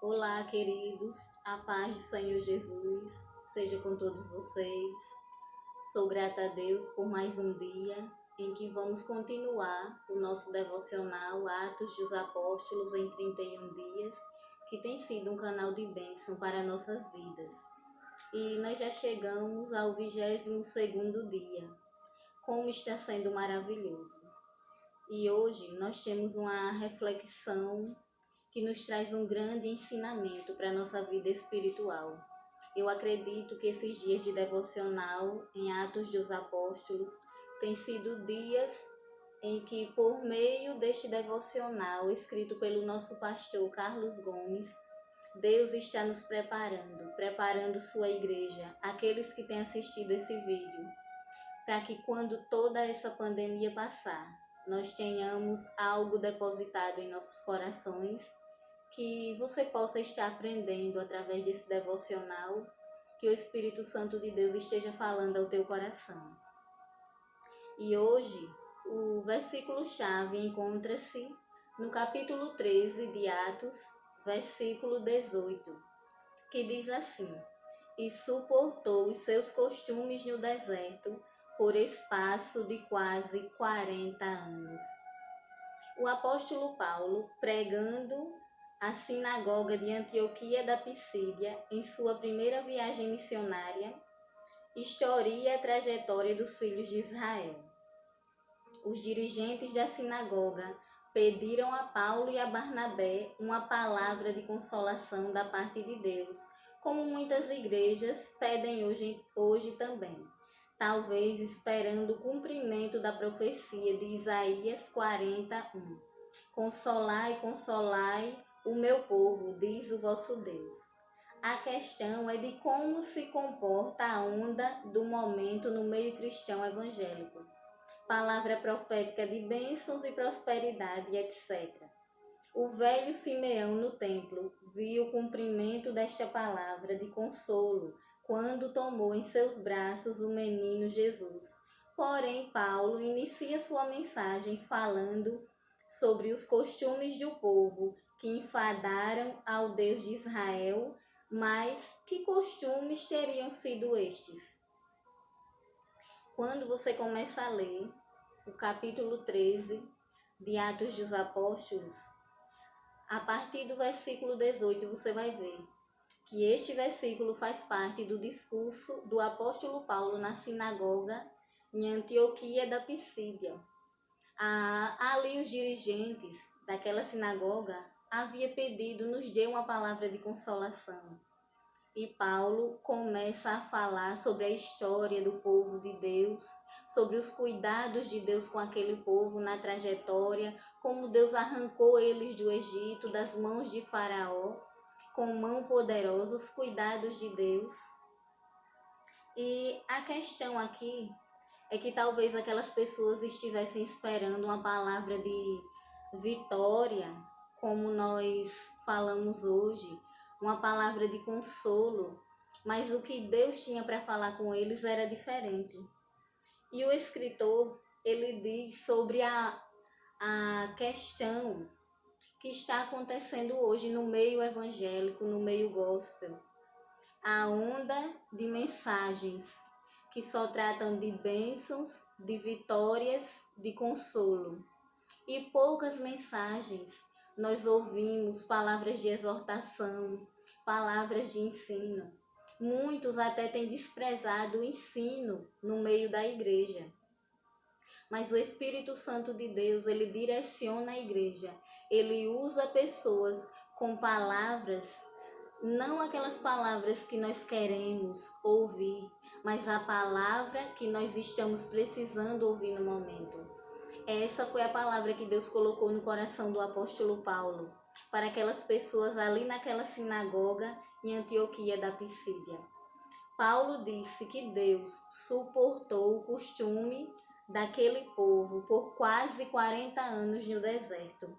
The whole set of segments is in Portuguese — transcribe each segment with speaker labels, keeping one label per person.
Speaker 1: Olá, queridos, a paz do Senhor Jesus seja com todos vocês. Sou grata a Deus por mais um dia em que vamos continuar o nosso devocional Atos dos Apóstolos em 31 dias, que tem sido um canal de bênção para nossas vidas. E nós já chegamos ao 22º dia. Como está sendo maravilhoso! E hoje nós temos uma reflexão que nos traz um grande ensinamento para a nossa vida espiritual. Eu acredito que esses dias de devocional em Atos dos Apóstolos têm sido dias em que, por meio deste devocional escrito pelo nosso pastor Carlos Gomes, Deus está nos preparando sua igreja, aqueles que têm assistido esse vídeo, para que quando toda essa pandemia passar, nós tenhamos algo depositado em nossos corações, que você possa estar aprendendo através desse devocional, que o Espírito Santo de Deus esteja falando ao teu coração. E hoje, o versículo-chave encontra-se no capítulo 13 de Atos, versículo 18, que diz assim: E suportou os seus costumes no deserto por espaço de quase 40 anos. O apóstolo Paulo, pregando a sinagoga de Antioquia da Pisídia em sua primeira viagem missionária, historia a trajetória dos filhos de Israel. Os dirigentes da sinagoga pediram a Paulo e a Barnabé uma palavra de consolação da parte de Deus, como muitas igrejas pedem hoje também, talvez esperando o cumprimento da profecia de Isaías 41. Consolai, consolai o meu povo, diz o vosso Deus. A questão é de como se comporta a onda do momento no meio cristão evangélico. Palavra profética de bênçãos e prosperidade, etc. O velho Simeão no templo viu o cumprimento desta palavra de consolo quando tomou em seus braços o menino Jesus. Porém, Paulo inicia sua mensagem falando sobre os costumes do povo que enfadaram ao Deus de Israel, mas que costumes teriam sido estes? Quando você começa a ler o capítulo 13 de Atos dos Apóstolos, a partir do versículo 18 você vai ver que este versículo faz parte do discurso do apóstolo Paulo na sinagoga em Antioquia da Pisídia. Ali os dirigentes daquela sinagoga havia pedido, nos dê uma palavra de consolação. E Paulo começa a falar sobre a história do povo de Deus, sobre os cuidados de Deus com aquele povo na trajetória, como Deus arrancou eles do Egito, das mãos de Faraó, com mão poderosa, os cuidados de Deus. E a questão aqui é que talvez aquelas pessoas estivessem esperando uma palavra de vitória, como nós falamos hoje, uma palavra de consolo, mas o que Deus tinha para falar com eles era diferente. E o escritor, ele diz sobre a questão que está acontecendo hoje no meio evangélico, no meio gospel. A onda de mensagens que só tratam de bênçãos, de vitórias, de consolo. E poucas mensagens nós ouvimos palavras de exortação, palavras de ensino. Muitos até têm desprezado o ensino no meio da igreja. Mas o Espírito Santo de Deus, ele direciona a igreja. Ele usa pessoas com palavras, não aquelas palavras que nós queremos ouvir, mas a palavra que nós estamos precisando ouvir no momento. Essa foi a palavra que Deus colocou no coração do apóstolo Paulo, para aquelas pessoas ali naquela sinagoga em Antioquia da Pisídia. Paulo disse que Deus suportou o costume daquele povo por quase 40 anos no deserto.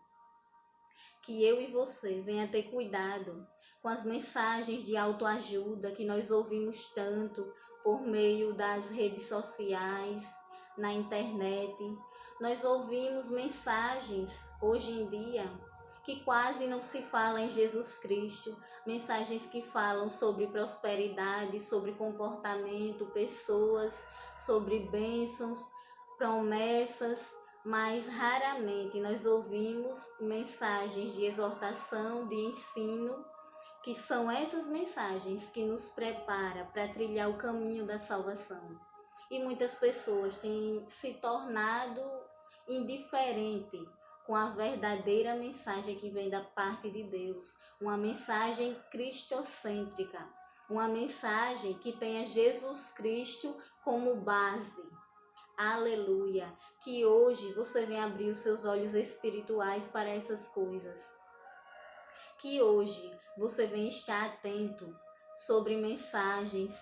Speaker 1: Que eu e você venha ter cuidado com as mensagens de autoajuda que nós ouvimos tanto por meio das redes sociais, na internet. Nós ouvimos mensagens hoje em dia que quase não se fala em Jesus Cristo, mensagens que falam sobre prosperidade, sobre comportamento, pessoas, sobre bênçãos, promessas, mas raramente nós ouvimos mensagens de exortação, de ensino, que são essas mensagens que nos preparam para trilhar o caminho da salvação. E muitas pessoas têm se tornado indiferentes com a verdadeira mensagem que vem da parte de Deus, uma mensagem cristocêntrica, uma mensagem que tenha Jesus Cristo como base. Aleluia! Que hoje você venha abrir os seus olhos espirituais para essas coisas. Que hoje você venha estar atento sobre mensagens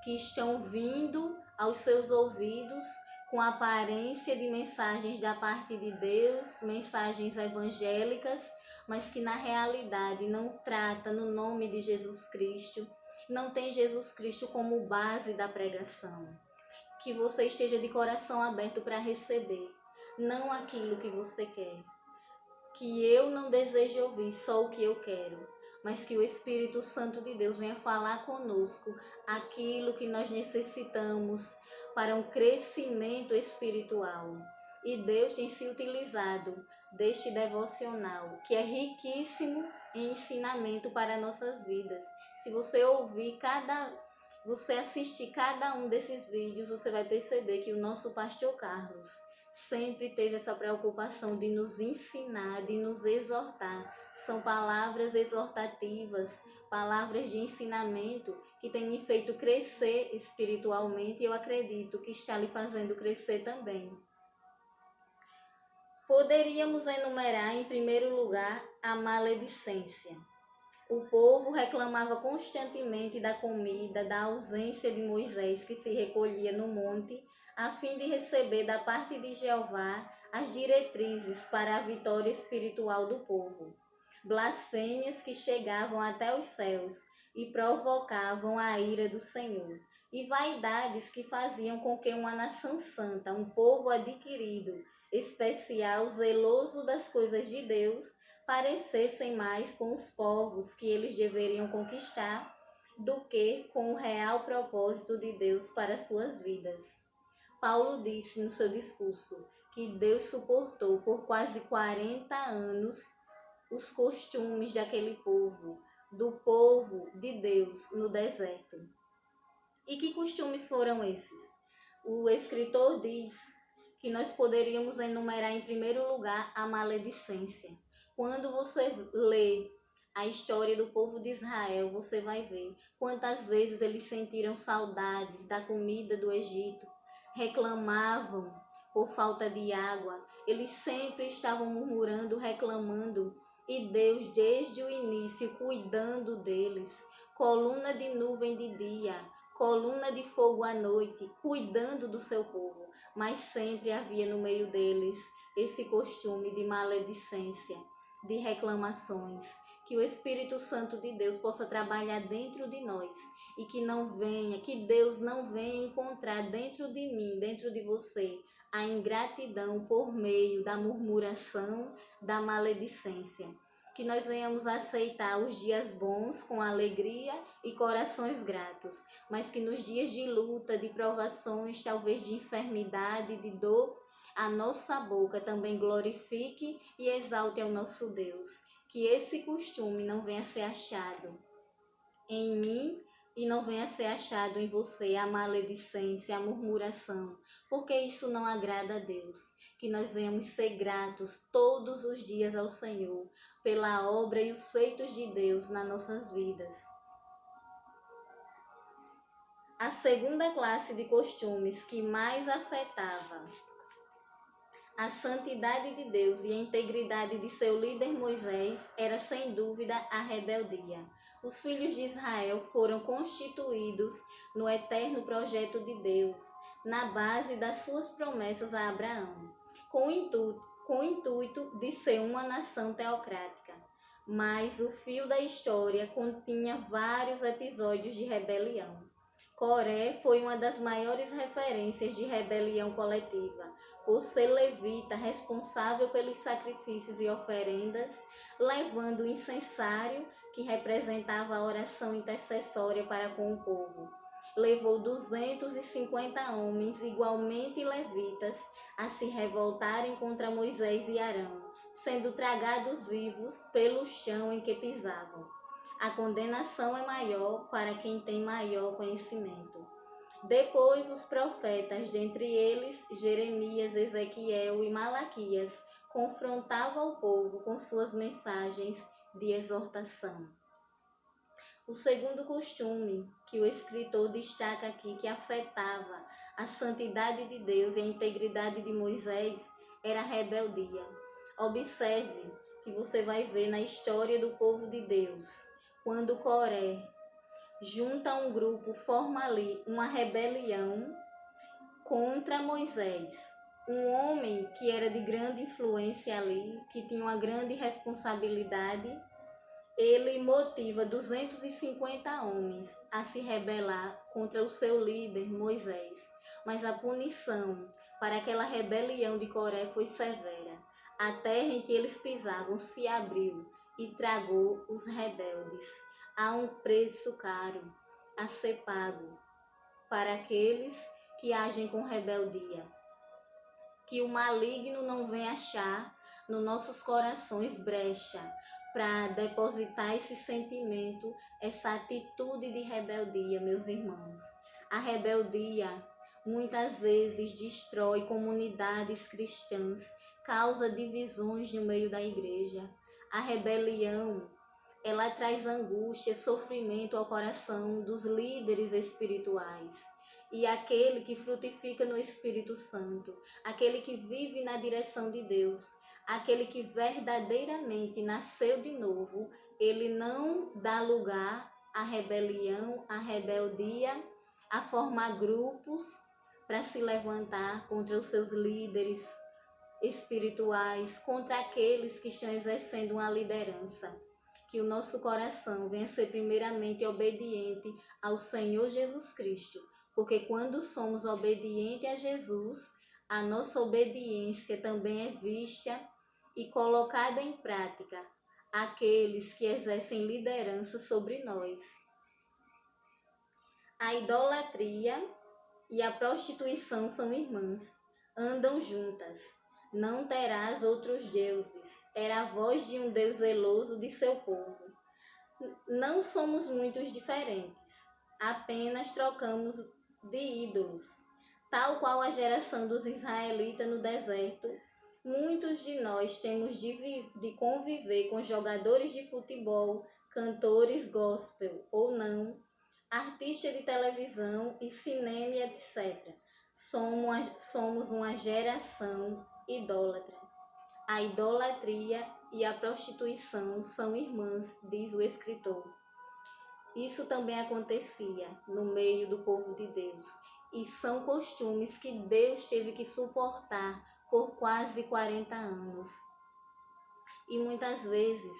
Speaker 1: que estão vindo aos seus ouvidos com aparência de mensagens da parte de Deus, mensagens evangélicas, mas que na realidade não trata no nome de Jesus Cristo, não tem Jesus Cristo como base da pregação. Que você esteja de coração aberto para receber, não aquilo que você quer. Que eu não desejo ouvir só o que eu quero, mas que o Espírito Santo de Deus venha falar conosco aquilo que nós necessitamos para um crescimento espiritual. E Deus tem se utilizado deste devocional, que é riquíssimo em ensinamento para nossas vidas. Se você você assistir cada um desses vídeos, você vai perceber que o nosso pastor Carlos sempre teve essa preocupação de nos ensinar, de nos exortar. São palavras exortativas, palavras de ensinamento que têm me feito crescer espiritualmente e eu acredito que está lhe fazendo crescer também. Poderíamos enumerar em primeiro lugar a maledicência. O povo reclamava constantemente da comida, da ausência de Moisés que se recolhia no monte, a fim de receber da parte de Jeová as diretrizes para a vitória espiritual do povo. Blasfêmias que chegavam até os céus e provocavam a ira do Senhor. E vaidades que faziam com que uma nação santa, um povo adquirido, especial, zeloso das coisas de Deus, parecessem mais com os povos que eles deveriam conquistar do que com o real propósito de Deus para suas vidas. Paulo disse no seu discurso que Deus suportou por quase 40 anos os costumes daquele povo, do povo de Deus no deserto. E que costumes foram esses? O escritor diz que nós poderíamos enumerar em primeiro lugar a maledicência. Quando você lê a história do povo de Israel, você vai ver quantas vezes eles sentiram saudades da comida do Egito, reclamavam por falta de água, eles sempre estavam murmurando, reclamando, e Deus desde o início cuidando deles, coluna de nuvem de dia, coluna de fogo à noite, cuidando do seu povo, mas sempre havia no meio deles esse costume de maledicência, de reclamações. Que o Espírito Santo de Deus possa trabalhar dentro de nós e que Deus não venha encontrar dentro de mim, dentro de você, a ingratidão por meio da murmuração, da maledicência. Que nós venhamos aceitar os dias bons com alegria e corações gratos, mas que nos dias de luta, de provações, talvez de enfermidade, de dor, a nossa boca também glorifique e exalte ao nosso Deus. Que esse costume não venha ser achado em mim e não venha ser achado em você, a maledicência, a murmuração, porque isso não agrada a Deus. Que nós venhamos ser gratos todos os dias ao Senhor pela obra e os feitos de Deus nas nossas vidas. A segunda classe de costumes que mais afetava a santidade de Deus e a integridade de seu líder Moisés era sem dúvida a rebeldia. Os filhos de Israel foram constituídos no eterno projeto de Deus, na base das suas promessas a Abraão, com o intuito de ser uma nação teocrática. Mas o fio da história continha vários episódios de rebelião. Coré foi uma das maiores referências de rebelião coletiva, por ser levita responsável pelos sacrifícios e oferendas, levando o incensário que representava a oração intercessória para com o povo. Levou 250 homens igualmente levitas a se revoltarem contra Moisés e Arão, sendo tragados vivos pelo chão em que pisavam. A condenação é maior para quem tem maior conhecimento. Depois os profetas, dentre eles Jeremias, Ezequiel e Malaquias, confrontavam o povo com suas mensagens de exortação. O segundo costume que o escritor destaca aqui, que afetava a santidade de Deus e a integridade de Moisés, era a rebeldia. Observe que você vai ver na história do povo de Deus, quando Coré junta um grupo, forma ali uma rebelião contra Moisés. Um homem que era de grande influência ali, que tinha uma grande responsabilidade, ele motiva 250 homens a se rebelar contra o seu líder, Moisés. Mas a punição para aquela rebelião de Coré foi severa. A terra em que eles pisavam se abriu e tragou os rebeldes. Há um preço caro a ser pago para aqueles que agem com rebeldia. Que o maligno não venha achar nos nossos corações brecha para depositar esse sentimento, essa atitude de rebeldia, meus irmãos. A rebeldia muitas vezes destrói comunidades cristãs, causa divisões no meio da igreja. A rebelião, ela traz angústia, sofrimento ao coração dos líderes espirituais. E aquele que frutifica no Espírito Santo, aquele que vive na direção de Deus, aquele que verdadeiramente nasceu de novo, ele não dá lugar à rebelião, à rebeldia, a formar grupos para se levantar contra os seus líderes espirituais, contra aqueles que estão exercendo uma liderança. Que o nosso coração venha ser primeiramente obediente ao Senhor Jesus Cristo, porque quando somos obedientes a Jesus, a nossa obediência também é vista e colocada em prática aqueles que exercem liderança sobre nós. A idolatria e a prostituição são irmãs, andam juntas. Não terás outros deuses, era a voz de um Deus zeloso de seu povo. Não somos muito diferentes, apenas trocamos de ídolos. Tal qual a geração dos israelitas no deserto, muitos de nós temos de conviver com jogadores de futebol, cantores gospel ou não, artistas de televisão e cinema, etc. Somos uma geração idólatra. A idolatria e a prostituição são irmãs, diz o escritor. Isso também acontecia no meio do povo de Deus. E são costumes que Deus teve que suportar por quase 40 anos. E muitas vezes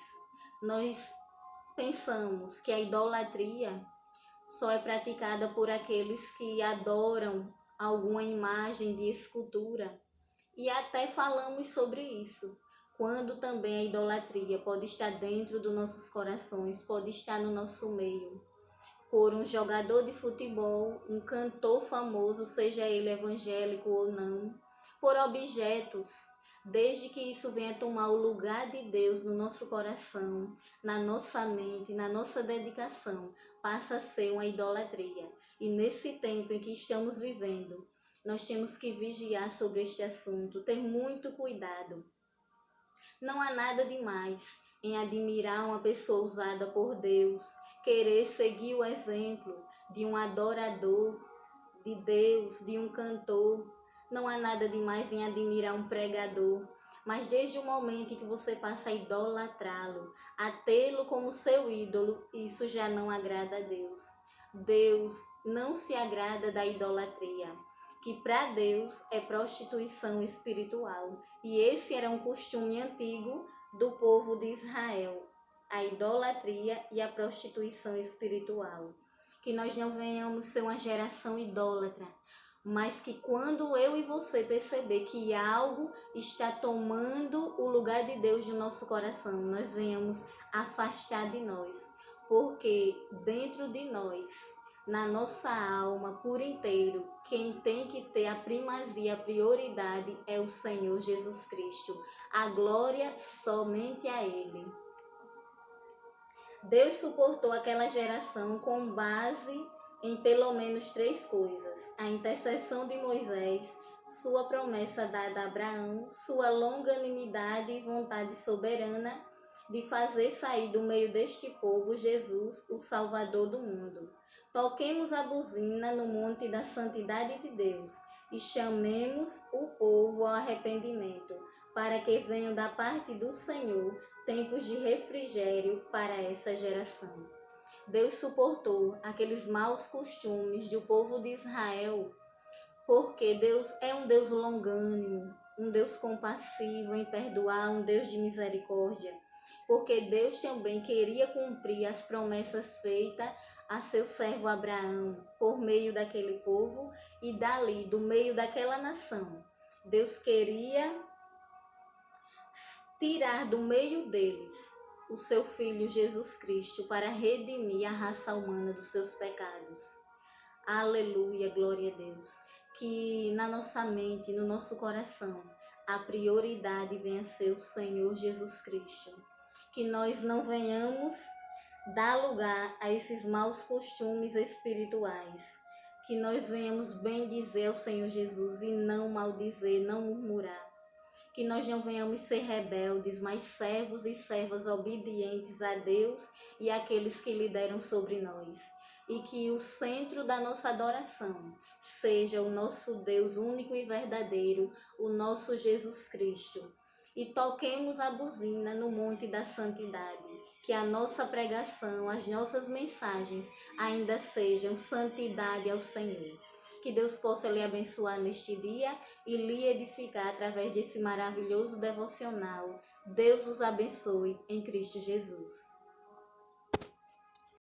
Speaker 1: nós pensamos que a idolatria só é praticada por aqueles que adoram alguma imagem de escultura. E até falamos sobre isso, quando também a idolatria pode estar dentro dos nossos corações, pode estar no nosso meio. Por um jogador de futebol, um cantor famoso, seja ele evangélico ou não, por objetos, desde que isso venha tomar o lugar de Deus no nosso coração, na nossa mente, na nossa dedicação, passa a ser uma idolatria. E nesse tempo em que estamos vivendo, nós temos que vigiar sobre este assunto, ter muito cuidado. Não há nada demais em admirar uma pessoa usada por Deus, querer seguir o exemplo de um adorador de Deus, de um cantor. Não há nada demais em admirar um pregador, mas desde o momento em que você passa a idolatrá-lo, a tê-lo como seu ídolo, isso já não agrada a Deus. Deus não se agrada da idolatria, que para Deus é prostituição espiritual. E esse era um costume antigo do povo de Israel, a idolatria e a prostituição espiritual. Que nós não venhamos ser uma geração idólatra, mas que quando eu e você perceber que algo está tomando o lugar de Deus no nosso coração, nós venhamos afastar de nós, porque dentro de nós, na nossa alma por inteiro, quem tem que ter a primazia, a prioridade é o Senhor Jesus Cristo. A glória somente a Ele. Deus suportou aquela geração com base em pelo menos 3 coisas: a intercessão de Moisés, sua promessa dada a Abraão, sua longanimidade e vontade soberana de fazer sair do meio deste povo Jesus, o Salvador do mundo. Toquemos a buzina no monte da santidade de Deus e chamemos o povo ao arrependimento, para que venham da parte do Senhor tempos de refrigério para essa geração. Deus suportou aqueles maus costumes do povo de Israel, porque Deus é um Deus longânimo, um Deus compassivo em perdoar, um Deus de misericórdia, porque Deus também queria cumprir as promessas feitas a seu servo Abraão por meio daquele povo e dali, do meio daquela nação. Deus queria tirar do meio deles o seu Filho Jesus Cristo para redimir a raça humana dos seus pecados. Aleluia, glória a Deus. Que na nossa mente, no nosso coração, a prioridade venha a ser o Senhor Jesus Cristo. Que nós não venhamos dar lugar a esses maus costumes espirituais. Que nós venhamos bendizer ao Senhor Jesus e não maldizer, não murmurar. Que nós não venhamos ser rebeldes, mas servos e servas obedientes a Deus e àqueles que lideram sobre nós. E que o centro da nossa adoração seja o nosso Deus único e verdadeiro, o nosso Jesus Cristo. E toquemos a buzina no monte da santidade. Que a nossa pregação, as nossas mensagens ainda sejam santidade ao Senhor. Que Deus possa lhe abençoar neste dia e lhe edificar através desse maravilhoso devocional. Deus os abençoe em Cristo Jesus.